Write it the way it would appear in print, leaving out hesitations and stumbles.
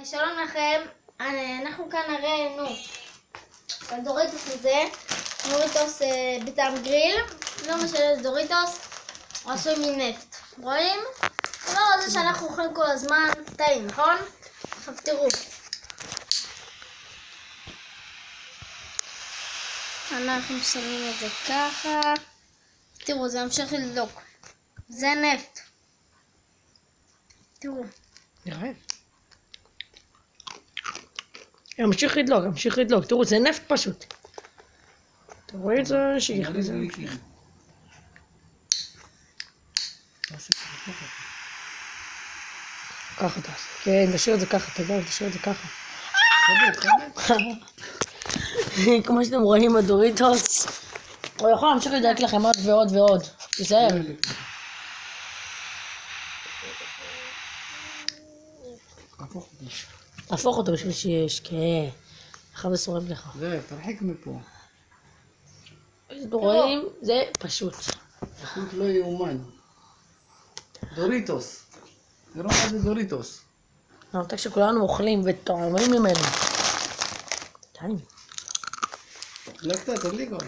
שלום לכם, אנחנו כאן הראינו הדוריטוס הזה, דוריטוס בטעם גריל, לא משנה זה דוריטוס, הוא עשוי מנפט, רואים? הדבר הזה שאנחנו אוכלים כל הזמן, טעים, נכון? עכשיו תראו, אנחנו שמים את זה ככה, תראו זה ממשיך לדלוק, זה נפט, תראו. נראה. ימשיך לדלוק, תראו, זה נפט פשוט. אתה רואה את זה? שיח לזה. ככה תעשה. כן, תשאיר את זה ככה, תדע, תשאיר את זה ככה. כמו שאתם רואים, הדוריטוס. הוא יכול להמשיך לדלק לכם עוד ועוד ועוד. תיזהר. הפוך אותו בשביל שיש, כן. אחר ושורב לך. זה, תרחיק מפה. אתם רואים? זה פשוט. פשוט לא יאומן. דוריטוס. תראו מה זה דוריטוס. נראה שכולנו אוכלים וטועמים ממנו. די. דלקת, תדליק עוד.